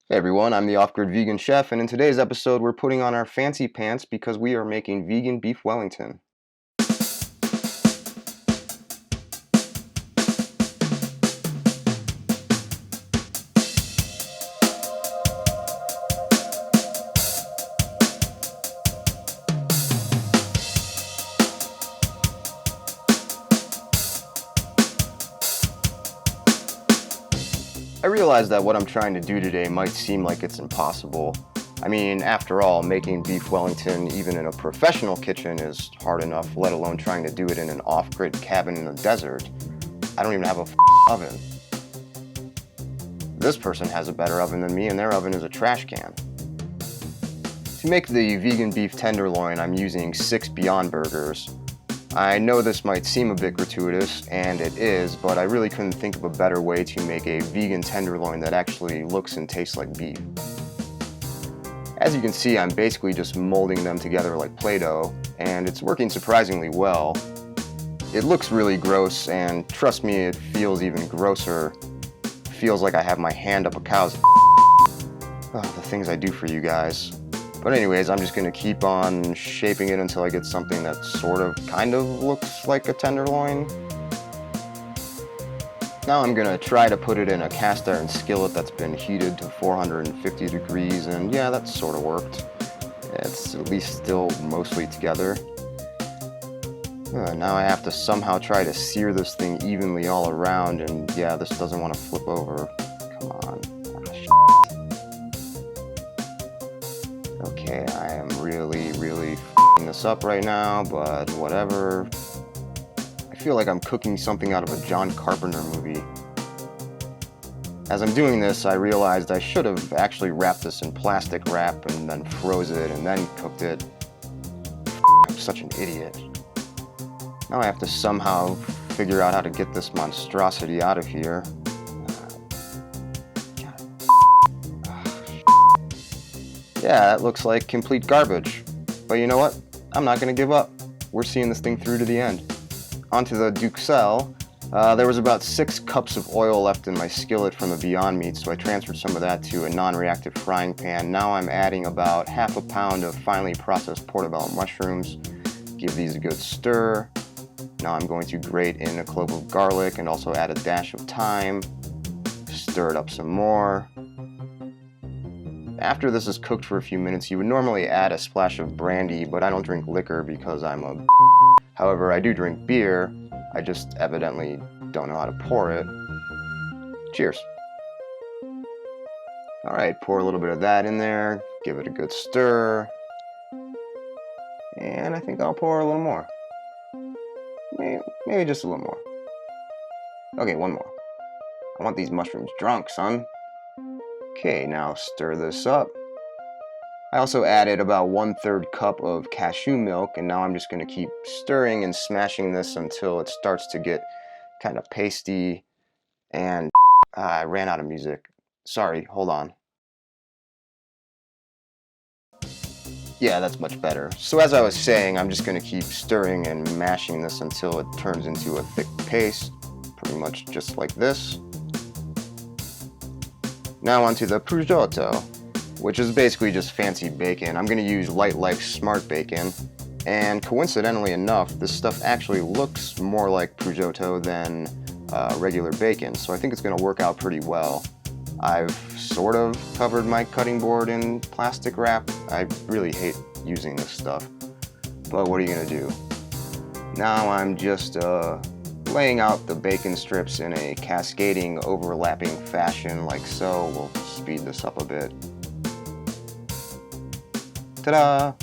Hey everyone, I'm the Off-Grid Vegan Chef, and in today's episode we're putting on our fancy pants because we are making vegan beef Wellington. I realize that what I'm trying to do today might seem like it's impossible. I mean, after all, making beef Wellington even in a professional kitchen is hard enough, let alone trying to do it in an off-grid cabin in the desert. I don't even have a oven. This person has a better oven than me, and their oven is a trash can. To make the vegan beef tenderloin, I'm using 6 Beyond Burgers. I know this might seem a bit gratuitous, and it is, but I really couldn't think of a better way to make a vegan tenderloin that actually looks and tastes like beef. As you can see, I'm basically just molding them together like Play-Doh, and it's working surprisingly well. It looks really gross, and trust me, it feels even grosser. It feels like I have my hand up a cow's the things I do for you guys. But anyways, I'm just going to keep on shaping it until I get something that kind of looks like a tenderloin. Now I'm going to try to put it in a cast iron skillet that's been heated to 450 degrees, and yeah, that sort of worked. It's at least still mostly together. Now I have to somehow try to sear this thing evenly all around, and yeah, this doesn't want to flip over. Come on. Okay, I am really f***ing this up right now, but whatever. I feel like I'm cooking something out of a John Carpenter movie. As I'm doing this, I realized I should have actually wrapped this in plastic wrap and then froze it and then cooked it. I'm such an idiot. Now I have to somehow figure out how to get this monstrosity out of here. Yeah, that looks like complete garbage. But you know what? I'm not going to give up. We're seeing this thing through to the end. Onto the duxelle. There was about 6 cups of oil left in my skillet from the Beyond Meat, so I transferred some of that to a non-reactive frying pan. Now I'm adding about half a pound of finely processed portobello mushrooms. Give these a good stir. Now I'm going to grate in a clove of garlic and also add a dash of thyme. Stir it up some more. After this is cooked for a few minutes, you would normally add a splash of brandy, but I don't drink liquor because I'm a However, I do drink beer, I just evidently don't know how to pour it. Cheers. Alright, pour a little bit of that in there, give it a good stir, and I think I'll pour a little more. Maybe just a little more. Okay, one more. I want these mushrooms drunk, son. Okay, now stir this up. I also added about 1/3 cup of cashew milk, and now I'm just going to keep stirring and smashing this until it starts to get kind of pasty. And I ran out of music. Sorry, hold on. Yeah, that's much better. So as I was saying, I'm just going to keep stirring and mashing this until it turns into a thick paste, pretty much just like this. Now onto the prosciutto, which is basically just fancy bacon. I'm going to use Lightlife Smart Bacon, and coincidentally enough, this stuff actually looks more like prosciutto than regular bacon, so I think it's going to work out pretty well. I've sort of covered my cutting board in plastic wrap. I really hate using this stuff, but what are you going to do? Now I'm just laying out the bacon strips in a cascading, overlapping fashion like so. We'll speed this up a bit. Ta-da!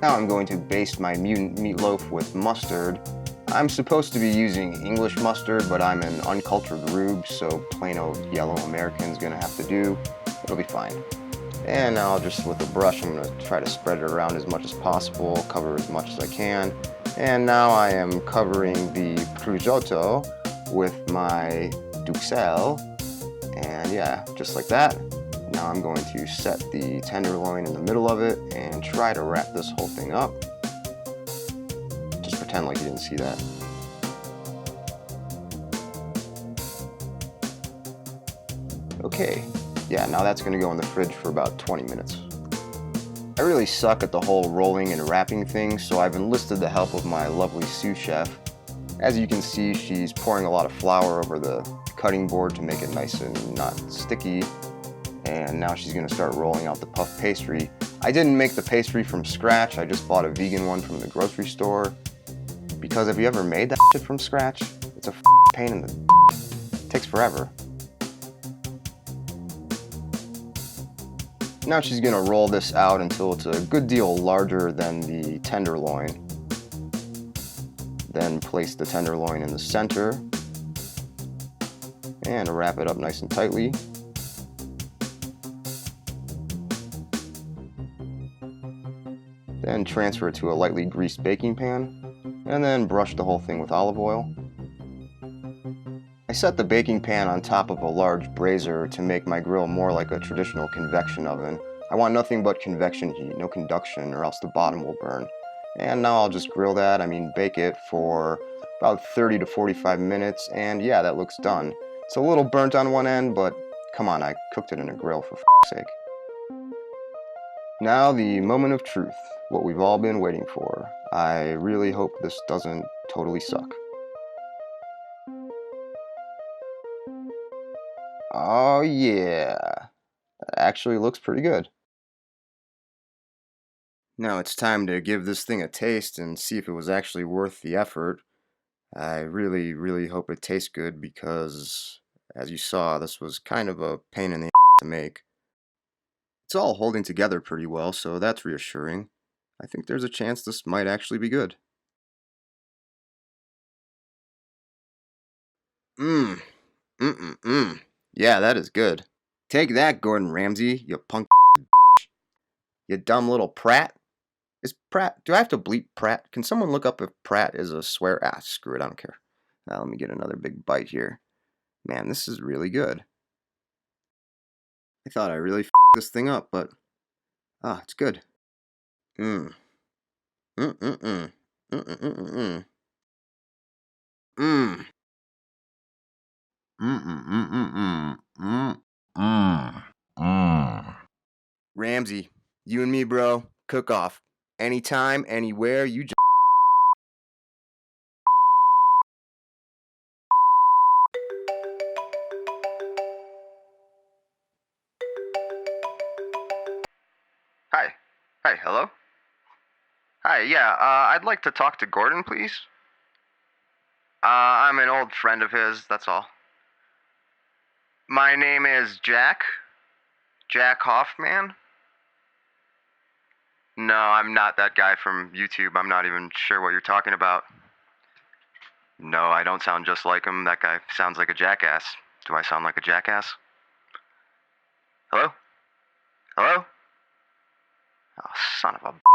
Now I'm going to baste my mutant meatloaf with mustard. I'm supposed to be using English mustard, but I'm an uncultured rube, so plain old yellow American's gonna have to do. It'll be fine. And now just with a brush, I'm gonna try to spread it around as much as possible, cover as much as I can. And now I am covering the prosciutto with my duxelle. And yeah, just like that. Now I'm going to set the tenderloin in the middle of it and try to wrap this whole thing up. Just pretend like you didn't see that. Okay, yeah, now that's gonna go in the fridge for about 20 minutes. I really suck at the whole rolling and wrapping thing, so I've enlisted the help of my lovely sous chef. As you can see, she's pouring a lot of flour over the cutting board to make it nice and not sticky. And now she's gonna start rolling out the puff pastry. I didn't make the pastry from scratch, I just bought a vegan one from the grocery store. Because have you ever made that shit from scratch? It's a pain in the it takes forever. Now she's gonna roll this out until it's a good deal larger than the tenderloin. Then place the tenderloin in the center and wrap it up nice and tightly. Then transfer it to a lightly greased baking pan and then brush the whole thing with olive oil. I set the baking pan on top of a large brazier to make my grill more like a traditional convection oven. I want nothing but convection heat, no conduction, or else the bottom will burn. And now I'll just bake it for about 30 to 45 minutes, and yeah, that looks done. It's a little burnt on one end, but come on, I cooked it in a grill for f***'s sake. Now the moment of truth, what we've all been waiting for. I really hope this doesn't totally suck. Oh yeah, that actually looks pretty good. Now it's time to give this thing a taste and see if it was actually worth the effort. I really, really hope it tastes good because, as you saw, this was kind of a pain in the to make. It's all holding together pretty well, so that's reassuring. I think there's a chance this might actually be good. Mmm, mmm. Yeah, that is good. Take that, Gordon Ramsay, you punk, you dumb little prat. Is Pratt, do I have to bleep Pratt? Can someone look up if Pratt is a swear? Ah, screw it, I don't care. Now let me get another big bite here. Man, this is really good. I thought I really f***ed this thing up, but it's good. Mmm. Mm-mm-mm. Mm-mm-mm-mm. Mmm. Mm-mm-mm-mm-mm. Mm-mm. Mm. Ramsay, you and me, bro. Cook off. Anytime, anywhere, you just... Hi. Hi, hello? Hi, yeah, I'd like to talk to Gordon, please. I'm an old friend of his, that's all. My name is Jack. Jack Hoffman. No, I'm not that guy from YouTube. I'm not even sure what you're talking about. No, I don't sound just like him. That guy sounds like a jackass. Do I sound like a jackass? Hello? Hello? Oh, son of a